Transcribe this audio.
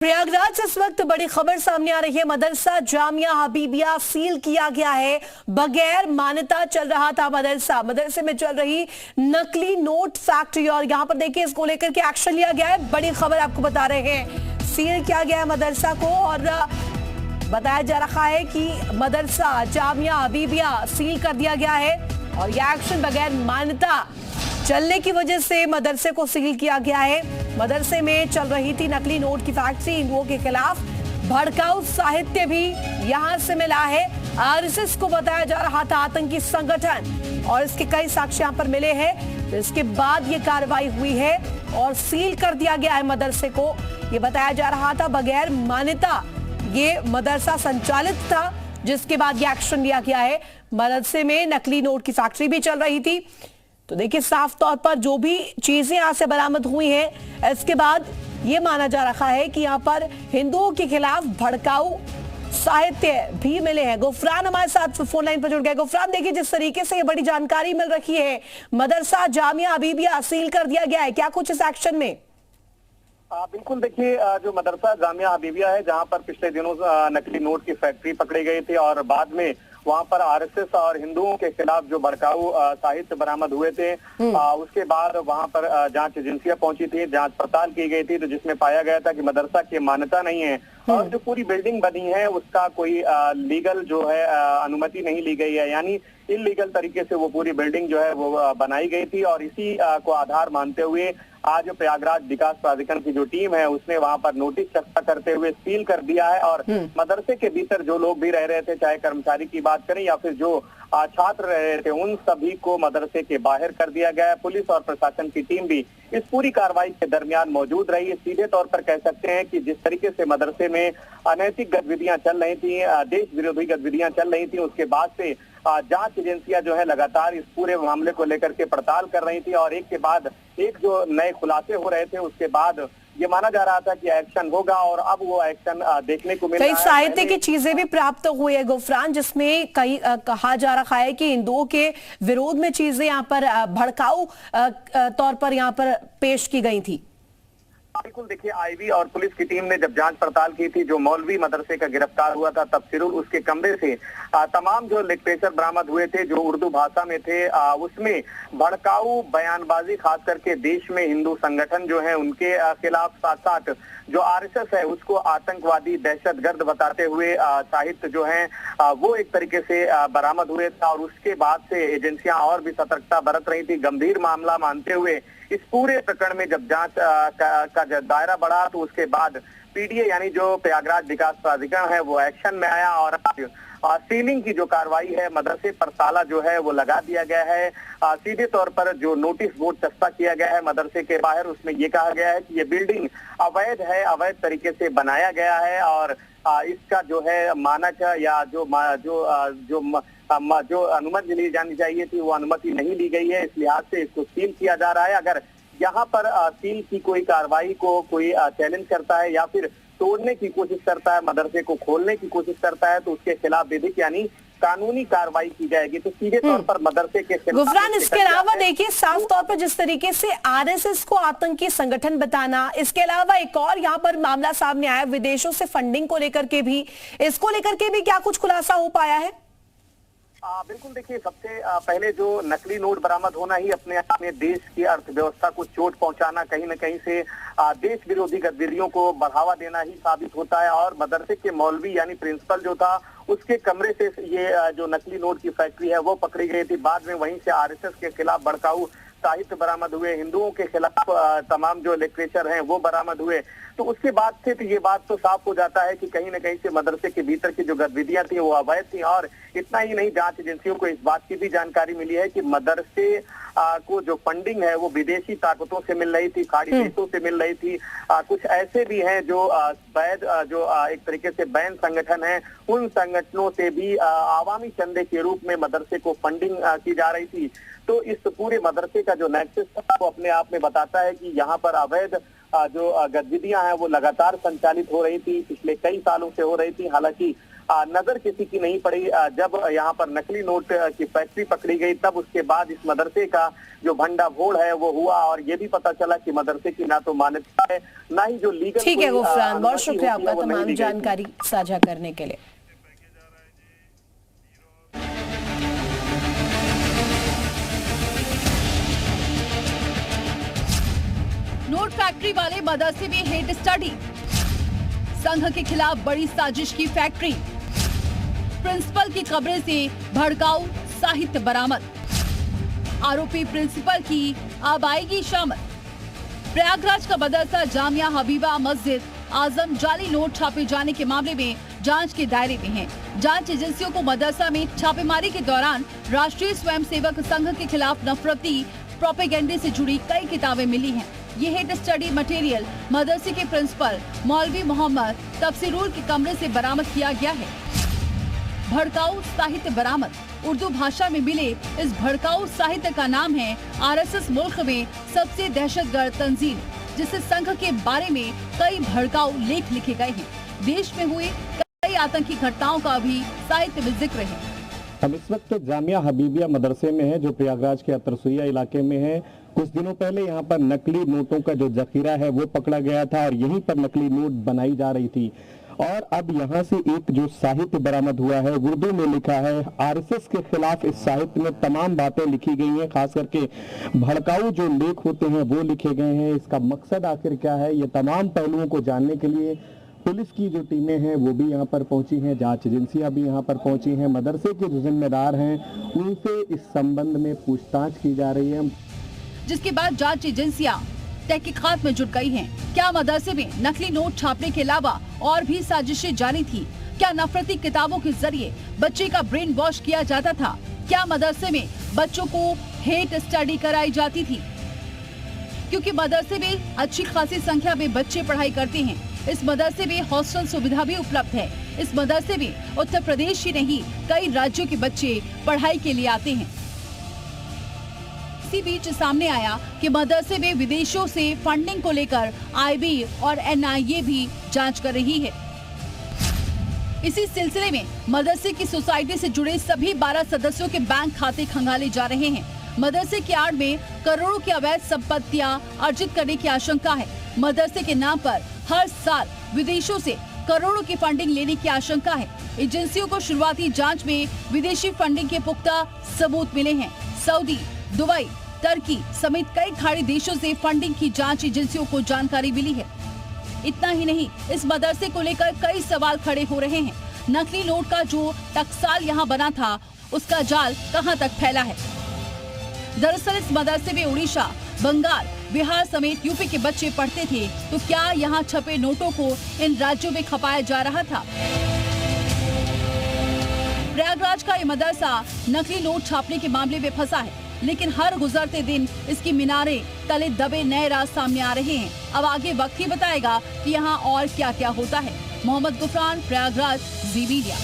प्रयागराज से इस वक्त बड़ी खबर सामने आ रही है। मदरसा जामिया हबीबिया सील किया गया है। बगैर मान्यता चल रहा था मदरसे में चल रही नकली नोट फैक्ट्री और यहां पर देखिए इसको लेकर के एक्शन लिया गया है। बड़ी खबर आपको बता रहे हैं, सील किया गया है मदरसा को और बताया जा रहा है कि मदरसा जामिया हबीबिया सील कर दिया गया है और यह एक्शन बगैर मान्यता चलने की वजह से मदरसे को सील किया गया है। मदरसे में चल रही थी नकली नोट की फैक्ट्री। हिंदुओं के खिलाफ भड़काऊ साहित्य भी यहां से मिला है। आरएसएस को बताया जा रहा था आतंकी संगठन और इसके कई साक्ष्य यहां पर मिले हैं। तो इसके बाद ये कार्रवाई हुई है और सील कर दिया गया है मदरसे को। ये बताया जा रहा था बगैर मान्यता ये मदरसा संचालित था, जिसके बाद ये एक्शन लिया गया है। मदरसे में नकली नोट की फैक्ट्री भी चल रही थी। तो देखिए साफ तौर पर जो भी चीजें यहां से बरामद हुई हैं, इसके बाद ये माना जा रहा है कि यहां पर हिंदुओं के खिलाफ भड़काऊ साहित्य भी मिले हैं। गुफरान हमारे साथ फोन लाइन पर जुड़ गए। गुफरान, देखिए जिस तरीके से ये बड़ी जानकारी मिल रही है, मदरसा जामिया हबीबिया सील कर दिया गया है, क्या कुछ इस एक्शन में? बिल्कुल, देखिए जो मदरसा जामिया हबीबिया है, जहां पर पिछले दिनों नकली नोट की फैक्ट्री पकड़ी गई थी और बाद में वहां पर आरएसएस और हिंदुओं के खिलाफ जो भड़काऊ साहित्य बरामद हुए थे, उसके बाद वहां पर जांच एजेंसियां पहुंची थी, जांच पड़ताल की गई थी, तो जिसमें पाया गया था कि मदरसा की मान्यता नहीं है और जो पूरी बिल्डिंग बनी है उसका कोई लीगल जो है अनुमति नहीं ली गई है। यानी इलीगल तरीके से वो पूरी बिल्डिंग जो है वो बनाई गई थी और इसी को आधार मानते हुए आज प्रयागराज विकास प्राधिकरण की जो टीम है उसने वहां पर नोटिस चस्पा करते हुए सील कर दिया है और मदरसे के भीतर जो लोग भी रह रहे थे, चाहे कर्मचारी की बात करें या फिर जो छात्र रह रहे थे, उन सभी को मदरसे के बाहर कर दिया गया है। पुलिस और प्रशासन की टीम भी इस पूरी कार्रवाई के दरमियान मौजूद रही है। सीधे तौर पर कह सकते हैं कि जिस तरीके से मदरसे में अनैतिक गतिविधियां चल रही थी, देश विरोधी गतिविधियां चल रही थी, उसके बाद से जांच एजेंसियां जो है लगातार इस पूरे मामले को लेकर के पड़ताल कर रही थी और एक के बाद एक जो नए खुलासे हो रहे थे, उसके बाद ये माना जा रहा था कि एक्शन होगा और अब वो एक्शन देखने को मिल रहा है। कई साहित्य की चीजें भी प्राप्त हुई है गुफरान, जिसमें कई कहा जा रहा है कि हिंदुओं के विरोध में चीजें यहाँ पर भड़काऊ तौर पर यहाँ पर पेश की गई थी। बिल्कुल, देखिए आईबी और पुलिस की टीम ने जब जांच पड़ताल की थी, जो मौलवी मदरसे का गिरफ्तार हुआ था तफसीरुल, उसके कमरे से तमाम जो लिटरेचर बरामद हुए थे जो उर्दू भाषा में थे, उसमें भड़काऊ बयानबाजी खास करके देश में हिंदू संगठन जो है उनके खिलाफ, साथ साथ जो आरएसएस है उसको आतंकवादी दहशतगर्द बताते हुए साहित्य जो है वो एक तरीके से बरामद हुए था और उसके बाद से एजेंसियां और भी सतर्कता बरत रही थी। गंभीर मामला मानते हुए इस पूरे प्रकरण में जब जांच का दायरा बढ़ा तो उसके बाद पीडीए यानी जो प्रयागराज विकास प्राधिकरण है वो एक्शन में आया और सीलिंग की जो कार्रवाई है, मदरसे पर ताला जो है वो लगा दिया गया है। सीधे तौर पर जो नोटिस बोर्ड चस्पा किया गया है मदरसे के बाहर, उसमें ये कहा गया है कि ये बिल्डिंग अवैध है, अवैध तरीके से बनाया गया है और इसका जो है मानक या जो अनुमति ली जानी चाहिए थी वो अनुमति नहीं ली गई है। इस लिहाज से इसको सील किया जा रहा है। अगर यहाँ पर सील की कोई कार्रवाई को कोई चैलेंज करता है या फिर तोड़ने की कोशिश करता है, मदरसे को खोलने की कोशिश करता है, तो उसके खिलाफ विधिक यानी कानूनी कार्रवाई की जाएगी। तो सीधे तौर पर मदरसे के खिलाफ। गुफरान, इसके अलावा देखिए साफ तौर पर जिस तरीके से आरएसएस को आतंकी संगठन बताना, इसके अलावा एक और यहाँ पर मामला सामने आया विदेशों से फंडिंग को लेकर के भी, इसको लेकर के भी क्या कुछ खुलासा हो पाया है? बिल्कुल, देखिए सबसे पहले जो नकली नोट बरामद होना ही अपने आप में देश की अर्थव्यवस्था को चोट पहुंचाना, कहीं न कहीं से देश विरोधी गतिविधियों को बढ़ावा देना ही साबित होता है और मदरसे के मौलवी यानी प्रिंसिपल जो था उसके कमरे से ये जो नकली नोट की फैक्ट्री है वो पकड़ी गई थी। बाद में वहीं से आरएसएस के खिलाफ भड़काऊ साहित्य बरामद हुए, हिंदुओं के खिलाफ तमाम जो लिटरेचर हैं वो बरामद हुए। तो उसके बाद से तो ये बात तो साफ हो जाता है कि कहीं न कहीं से मदरसे के भीतर की जो गतिविधियां थी वो अवैध थी और इतना ही नहीं, जांच एजेंसियों को इस बात की भी जानकारी मिली है कि मदरसे को जो फंडिंग है वो विदेशी ताकतों से मिल रही थी, खाड़ी देशों से मिल रही थी। कुछ ऐसे भी हैं जो वैध जो एक तरीके से बैन संगठन है, उन संगठनों से भी आवामी चंदे के रूप में मदरसे को फंडिंग की जा रही थी। तो इस पूरे मदरसे का जो नेक्सस था वो अपने आप में बताता है कि यहाँ पर अवैध जो गतिविधियां हैं वो लगातार संचालित हो रही थी, पिछले कई सालों से हो रही थी। हालांकि नजर किसी की नहीं पड़ी। जब यहाँ पर नकली नोट की फैक्ट्री पकड़ी गई तब उसके बाद इस मदरसे का जो भंडाफोड़ है वो हुआ और ये भी पता चला कि मदरसे की ना तो मान्यता है ना ही जो लीगल। ठीक है गुफरान, बहुत शुक्रिया आपका तमाम जानकारी साझा करने के लिए। नोट फैक्ट्री वाले मदरसे में हेट स्टडी, संघ के खिलाफ बड़ी साजिश की फैक्ट्री, प्रिंसिपल की कब्र से भड़काऊ साहित्य बरामद, आरोपी प्रिंसिपल की अब आएगी शामत। प्रयागराज का मदरसा जामिया हबीबा मस्जिद आजम जाली नोट छापे जाने के मामले में जांच के दायरे में है। जांच एजेंसियों को मदरसा में छापेमारी के दौरान राष्ट्रीय स्वयंसेवक संघ के खिलाफ नफरती प्रोपेगेंडे से जुड़ी कई किताबें मिली हैं। ये हेट स्टडी मटेरियल मदरसे के प्रिंसिपल मौलवी मोहम्मद तफसीरुल के कमरे से बरामद किया गया है। भड़काऊ साहित्य बरामद, उर्दू भाषा में मिले इस भड़काऊ साहित्य का नाम है आरएसएस मुल्क में सबसे दहशतगर्द तंजीम, जिससे संघ के बारे में कई भड़काऊ लेख लिखे गए हैं। देश में हुए कई आतंकी घटनाओं का भी साहित्य में जिक्र है। हम इस वक्त जामिया हबीबिया मदरसे में हैं जो प्रयागराज के अतरसुइया इलाके में है। कुछ दिनों पहले यहाँ पर नकली नोटों का जो जखीरा है वो पकड़ा गया था और यहीं पर नकली नोट बनाई जा रही थी और अब यहाँ से एक जो साहित्य बरामद हुआ है उर्दू में लिखा है। आरएसएस के खिलाफ इस साहित्य में तमाम बातें लिखी गई हैं, खास करके भड़काऊ जो लेख होते हैं वो लिखे गए हैं। इसका मकसद आखिर क्या है, ये तमाम पहलुओं को जानने के लिए पुलिस की जो टीमें हैं वो भी यहाँ पर पहुंची हैं, जांच एजेंसियां भी यहाँ पर पहुंची हैं। मदरसे के जो जिम्मेदार हैं उनसे इस संबंध में पूछताछ की जा रही है, जिसके बाद जांच एजेंसियां तहकीकात में जुट गई हैं। क्या मदरसे में नकली नोट छापने के अलावा और भी साजिशें जारी थी? क्या नफरती किताबों के जरिए बच्चे का ब्रेन वॉश किया जाता था? क्या मदरसे में बच्चों को हेट स्टडी कराई जाती थी? क्योंकि मदरसे में अच्छी खासी संख्या में बच्चे पढ़ाई करते हैं। इस मदरसे में हॉस्टल सुविधा भी उपलब्ध है। इस मदरसे में उत्तर प्रदेश ही नहीं कई राज्यों के बच्चे पढ़ाई के लिए आते हैं। इसी बीच सामने आया कि मदरसे में विदेशों से फंडिंग को लेकर आईबी और एनआईए भी जांच कर रही है। इसी सिलसिले में मदरसे की सोसाइटी से जुड़े सभी 12 सदस्यों के बैंक खाते खंगाले जा रहे हैं। मदरसे की आड़ में करोड़ों की अवैध संपत्तियां अर्जित करने की आशंका है। मदरसे के नाम पर हर साल विदेशों से करोड़ों की फंडिंग लेने की आशंका है। एजेंसियों को शुरुआती जांच में विदेशी फंडिंग के पुख्ता सबूत मिले हैं। सऊदी, दुबई, टर्की समेत कई खाड़ी देशों से फंडिंग की जांच एजेंसियों को जानकारी मिली है। इतना ही नहीं, इस मदरसे को लेकर कई सवाल खड़े हो रहे हैं। नकली नोट का जो टकसाल यहाँ बना था उसका जाल कहां तक फैला है? दरअसल इस मदरसे में उड़ीसा, बंगाल, बिहार समेत यूपी के बच्चे पढ़ते थे, तो क्या यहाँ छपे नोटों को इन राज्यों में खपाया जा रहा था? प्रयागराज का ये मदरसा नकली नोट छापने के मामले में फंसा है, लेकिन हर गुजरते दिन इसकी मीनारें तले दबे नए राज सामने आ रहे हैं। अब आगे वक्त ही बताएगा कि यहाँ और क्या क्या होता है। मोहम्मद गुफरान, प्रयागराज, जी मीडिया।